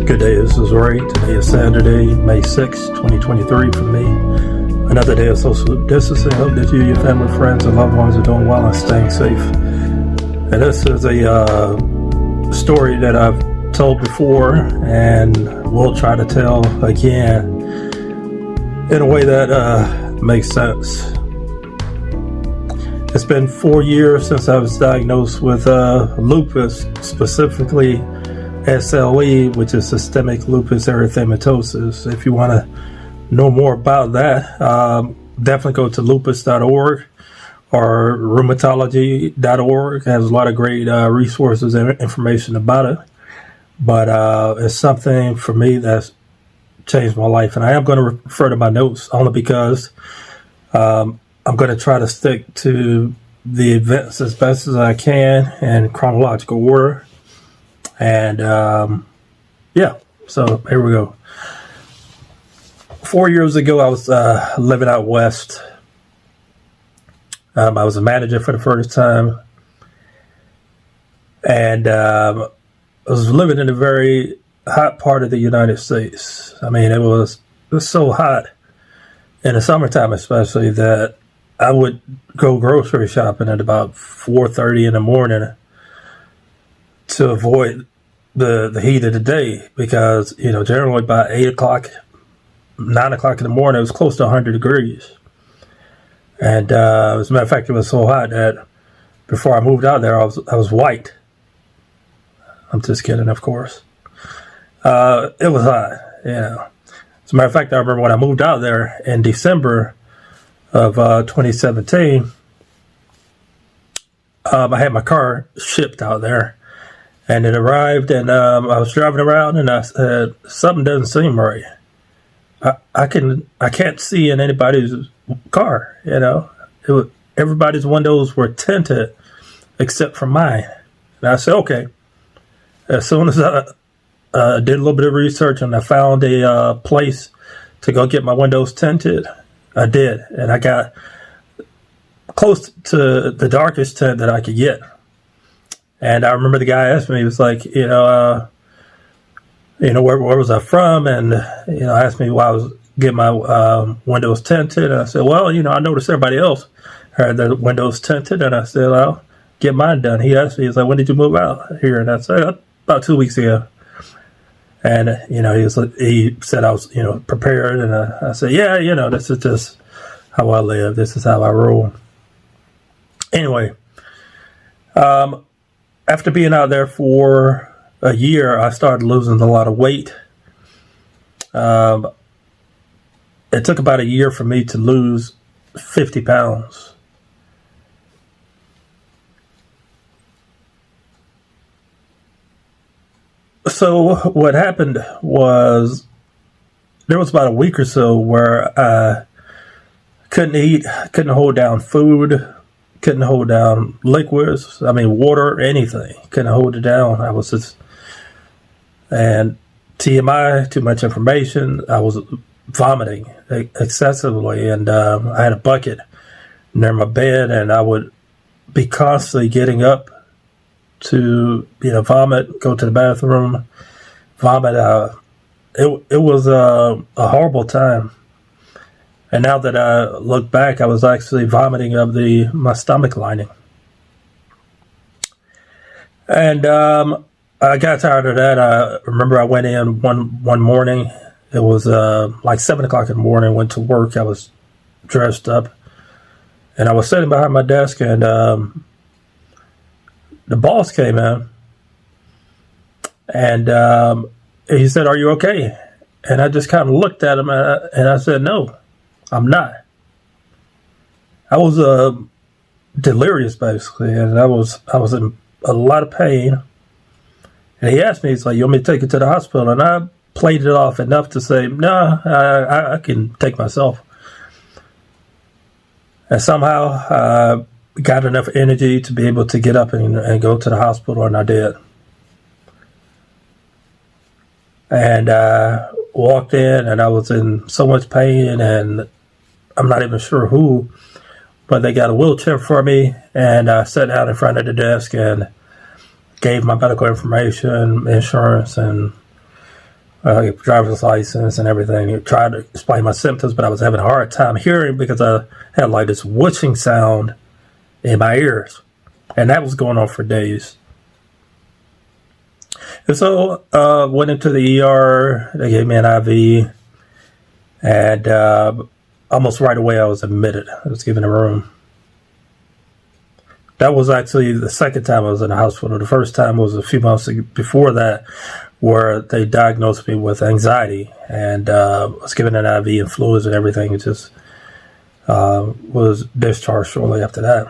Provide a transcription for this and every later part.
Good day, this is Ray. Today is Saturday, May 6, 2023 for me. Another day of social distancing. Hope that you, your family, friends, and loved ones are doing well and staying safe. And this is a story that I've told before and will try to tell again in a way that makes sense. It's been 4 years since I was diagnosed with lupus, specifically SLE, which is systemic lupus erythematosus. If you want to know more about that, definitely go to lupus.org or rheumatology.org. It has a lot of great resources and information about it. But it's something for me that's changed my life. And I am going to refer to my notes only because I'm going to try to stick to the events as best as I can in chronological order. And so here we go. 4 years ago, I was living out west. I was a manager for the first time. And I was living in a very hot part of the United States. I mean, it was so hot in the summertime, especially, that I would go grocery shopping at about 4:30 in the morning to avoid the heat of the day, because, generally by 8 o'clock, 9 o'clock in the morning, it was close to 100 degrees. And as a matter of fact, it was so hot that before I moved out there, I was white. I'm just kidding, of course. It was hot, As a matter of fact, I remember when I moved out there in December of 2017, I had my car shipped out there. And it arrived, and I was driving around, and I said, something doesn't seem right. I can't see in anybody's car, everybody's windows were tinted except for mine. And I said, okay. As soon as I did a little bit of research and I found a place to go get my windows tinted, I did. And I got close to the darkest tint that I could get. And I remember the guy asked me, he was like, where was I from? And, asked me why I was getting my windows tinted. And I said, well, I noticed everybody else had their windows tinted. And I said, I'll get mine done. He asked me, he's like, when did you move out here? And I said, about 2 weeks ago. And, he said I was, prepared. And I said, yeah, this is just how I live. This is how I roll. Anyway, after being out there for a year, I started losing a lot of weight. It took about a year for me to lose 50 pounds. So what happened was there was about a week or so where I couldn't eat, couldn't hold down food, couldn't hold down liquids. I mean, water, anything. Couldn't hold it down. I was just, and TMI, too much information. I was vomiting excessively, and I had a bucket near my bed, and I would be constantly getting up to, vomit, go to the bathroom, vomit. It was a horrible time. And now that I look back, I was actually vomiting up my stomach lining. And I got tired of that. I remember I went in one morning. It was like 7 o'clock in the morning. Went to work. I was dressed up. And I was sitting behind my desk, and the boss came in. And he said, "Are you okay?" And I just kind of looked at him, and I said, "No. I'm not." I was delirious, basically, and I was in a lot of pain. And he asked me, he's like, "You want me to take you to the hospital?" And I played it off enough to say, "No, I can take myself." And somehow I got enough energy to be able to get up and go to the hospital, and I did. And I walked in, and I was in so much pain, and I'm not even sure who, but they got a wheelchair for me, and I sat down in front of the desk and gave my medical information, insurance, and driver's license and everything. He tried to explain my symptoms, but I was having a hard time hearing because I had like this whooshing sound in my ears, and that was going on for days. And so went into the ER. They gave me an IV, and almost right away I was admitted. I was given a room. That was actually the second time I was in the hospital. The first time was a few months before that, where they diagnosed me with anxiety, and was given an IV and fluids and everything. It just was discharged shortly after that.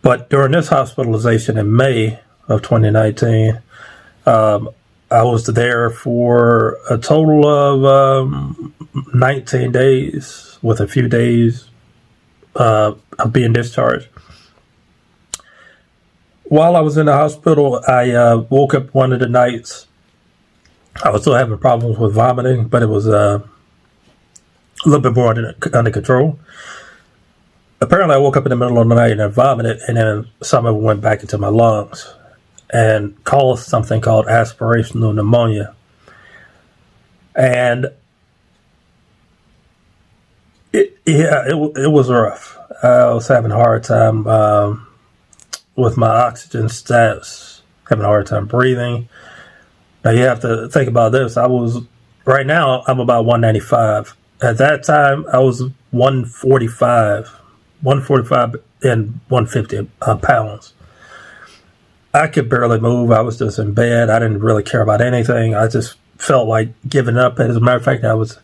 But during this hospitalization in May of 2019, I was there for a total of 19 days, with a few days of being discharged. While I was in the hospital, I woke up one of the nights. I was still having problems with vomiting, but it was a little bit more under control. Apparently, I woke up in the middle of the night and I vomited, and then some of it went back into my lungs and caused something called aspirational pneumonia. And it was rough. I was having a hard time with my oxygen stats, having a hard time breathing. Now you have to think about this. Right now I'm about 195. At that time I was 145 and 150 pounds. I could barely move. I was just in bed. I didn't really care about anything. I just felt like giving up. As a matter of fact, I was,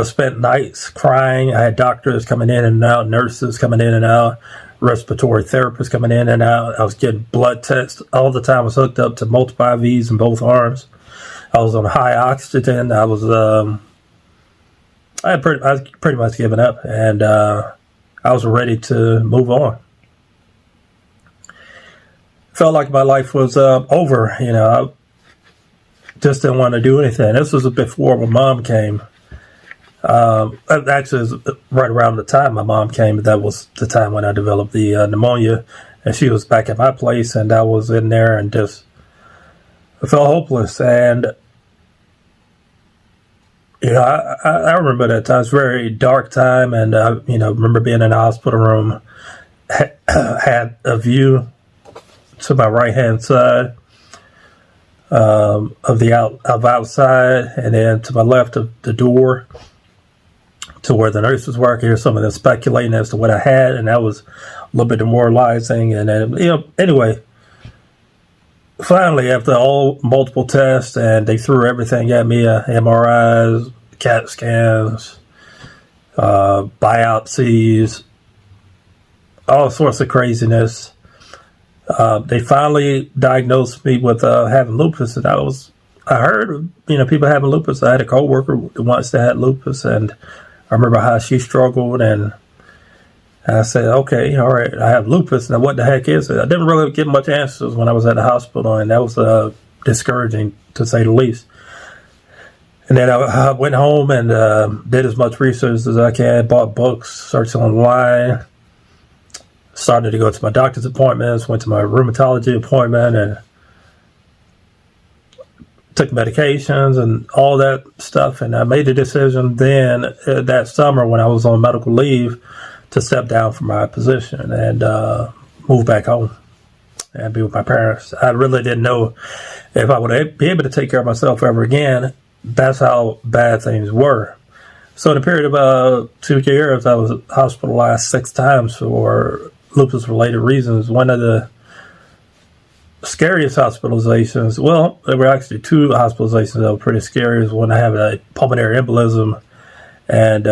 spent nights crying. I had doctors coming in and out, nurses coming in and out, respiratory therapists coming in and out. I was getting blood tests all the time. I was hooked up to multiple IVs in both arms. I was on high oxygen. I was pretty much given up, and I was ready to move on. Felt like my life was over. I just didn't want to do anything. This was before my mom came. Actually, it was right around the time my mom came. That was the time when I developed the pneumonia, and she was back at my place, and I was in there, and just I felt hopeless. And I remember that time. It was a very dark time, and remember being in the hospital room. Had a view to my right hand side of outside, and then to my left of the door to where the nurses were. I could hear some of them speculating as to what I had, and that was a little bit demoralizing. And then anyway, finally, after multiple tests, and they threw everything at me, MRIs, CAT scans, biopsies, all sorts of craziness. They finally diagnosed me with having lupus, and I heard people having lupus. I had a coworker once that had lupus, and I remember how she struggled, and I said, okay, all right, I have lupus. Now what the heck is it? I didn't really get much answers when I was at the hospital, and that was discouraging, to say the least. And then I went home and did as much research as I can, bought books, searched online, started to go to my doctor's appointments, went to my rheumatology appointment, and took medications and all that stuff. And I made a decision then that summer when I was on medical leave to step down from my position and move back home and be with my parents. I really didn't know if I would be able to take care of myself ever again. That's how bad things were. So in a period of about 2 years, I was hospitalized 6 times for lupus-related reasons. One of the scariest hospitalizations, well, there were actually 2 hospitalizations that were pretty scary. When I had a pulmonary embolism and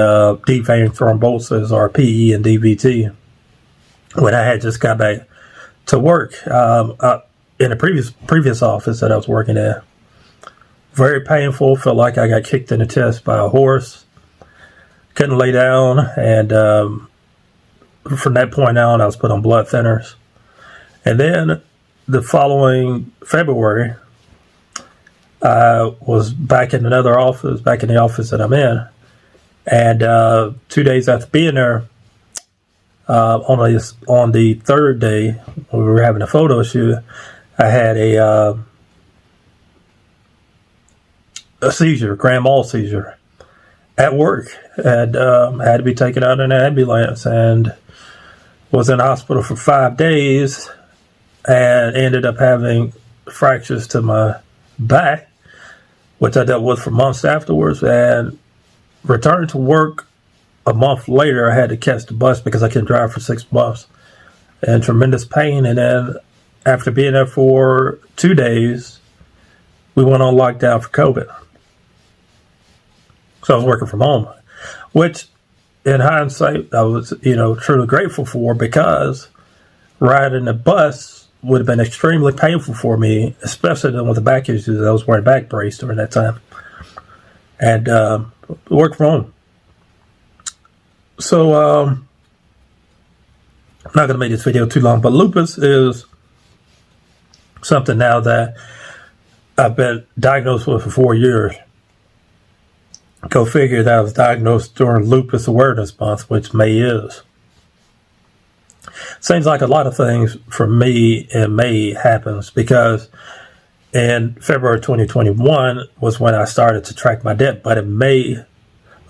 deep vein thrombosis, or PE and DVT, when I had just got back to work in a previous office that I was working in. Very painful. Felt like I got kicked in the chest by a horse. Couldn't lay down, and from that point on, I was put on blood thinners. And then the following February, I was back in another office, back in the office that I'm in. And 2 days after being there, on the 3rd day, when we were having a photo shoot, I had a a seizure, grand mal seizure, at work, and had to be taken out in an ambulance, and was in the hospital for 5 days, and ended up having fractures to my back, which I dealt with for months afterwards, and returned to work a month later. I had to catch the bus because I couldn't drive for 6 months, and tremendous pain. And then after being there for 2 days, we went on lockdown for COVID. So I was working from home, which in hindsight, I was, truly grateful for, because riding the bus would have been extremely painful for me, especially with the back issues. I was wearing back brace during that time, and work from home. So I'm not going to make this video too long, but lupus is something now that I've been diagnosed with for 4 years. Go figure that I was diagnosed during Lupus Awareness Month, which May is. Seems like a lot of things for me in May happens, because in February 2021 was when I started to track my debt, but in May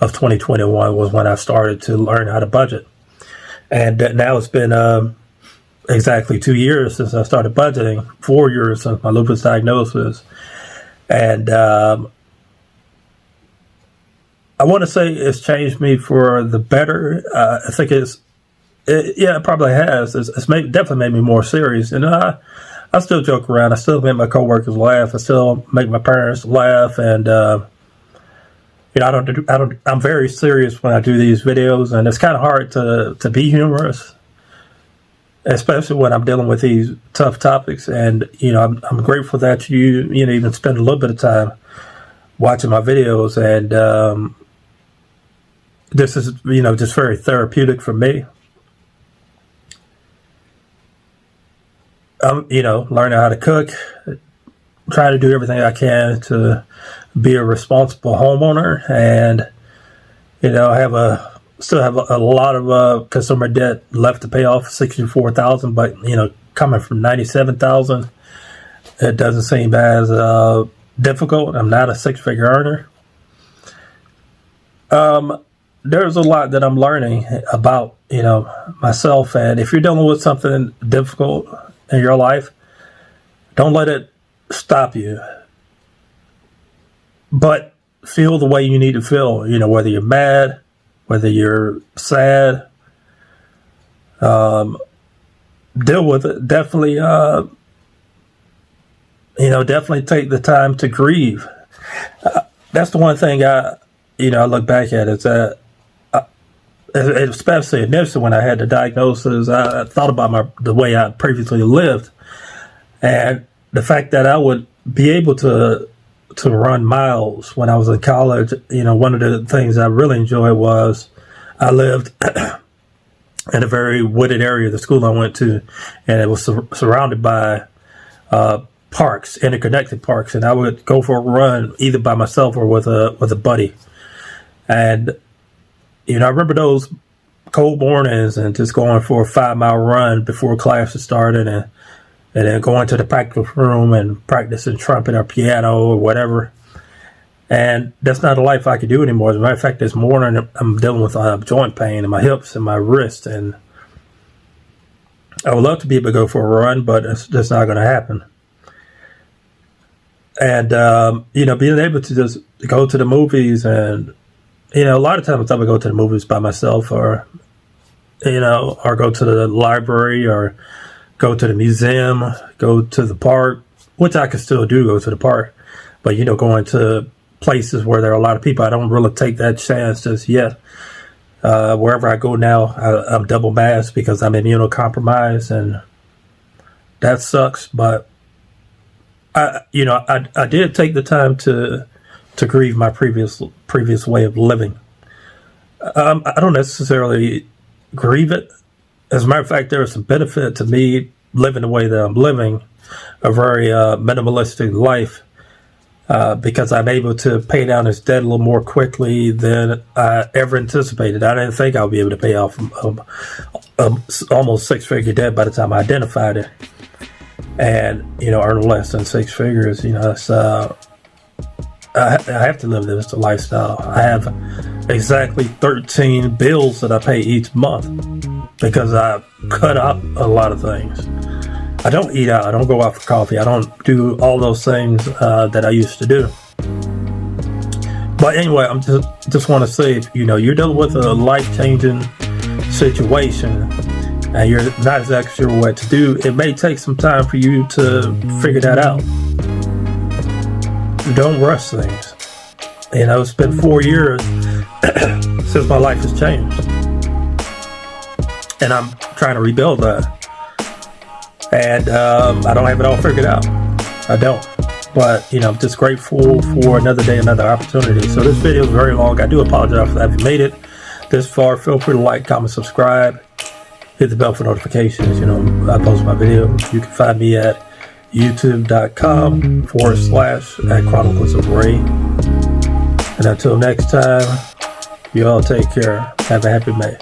of 2021 was when I started to learn how to budget. And now it's been exactly 2 years since I started budgeting, 4 years since my lupus diagnosis. And I want to say it's changed me for the better. I think it probably has. It's definitely made me more serious. And I still joke around. I still make my coworkers laugh. I still make my parents laugh. And I'm very serious when I do these videos, and it's kind of hard to be humorous, especially when I'm dealing with these tough topics. And I'm grateful that you even spend a little bit of time watching my videos. And this is just very therapeutic for me. Learning how to cook, try to do everything I can to be a responsible homeowner, and I still have a lot of consumer debt left to pay off, $64,000, but coming from $97,000, it doesn't seem as difficult. I'm not a six-figure earner. There's a lot that I'm learning about myself, and if you're dealing with something difficult in your life, don't let it stop you. But feel the way you need to feel, whether you're mad, whether you're sad, deal with it. Definitely, definitely take the time to grieve. That's the one thing I look back at, is that, especially initially when I had the diagnosis, I thought about the way I previously lived, and the fact that I would be able to run miles when I was in college. One of the things I really enjoyed was I lived in a very wooded area, the school I went to, and it was surrounded by parks, interconnected parks, and I would go for a run either by myself or with a buddy. And I remember those cold mornings and just going for a 5-mile run before classes started, and then going to the practice room and practicing trumpet or piano or whatever. And that's not a life I could do anymore. As a matter of fact, this morning I'm dealing with joint pain in my hips and my wrist, and I would love to be able to go for a run, but it's just not going to happen. And being able to just go to the movies, and a lot of times I would go to the movies by myself, or or go to the library, or go to the museum, go to the park, which I can still do, go to the park. But, going to places where there are a lot of people, I don't really take that chance just yet. Wherever I go now, I'm double masked because I'm immunocompromised, and that sucks. But, I did take the time to grieve my previous way of living. I don't necessarily grieve it. As a matter of fact, there is some benefit to me living the way that I'm living, a very minimalistic life, because I'm able to pay down this debt a little more quickly than I ever anticipated. I didn't think I would be able to pay off almost six-figure debt by the time I identified it, and earn less than six figures. It's I have to live this lifestyle. I have exactly 13 bills that I pay each month because I cut out a lot of things. I don't eat out. I don't go out for coffee. I don't do all those things that I used to do. But anyway, I'm just want to say, if you're dealing with a life-changing situation and you're not exactly sure what to do, it may take some time for you to figure that out. Don't rush things. It's been 4 years since my life has changed, and I'm trying to rebuild that. And I don't have it all figured out. I don't. But, I'm just grateful for another day, another opportunity. So this video is very long. I do apologize for that. If you made it this far, feel free to like, comment, subscribe. Hit the bell for notifications. I post my videos. You can find me at youtube.com/Chronicles of Ray. And until next time, you all take care. Have a happy May.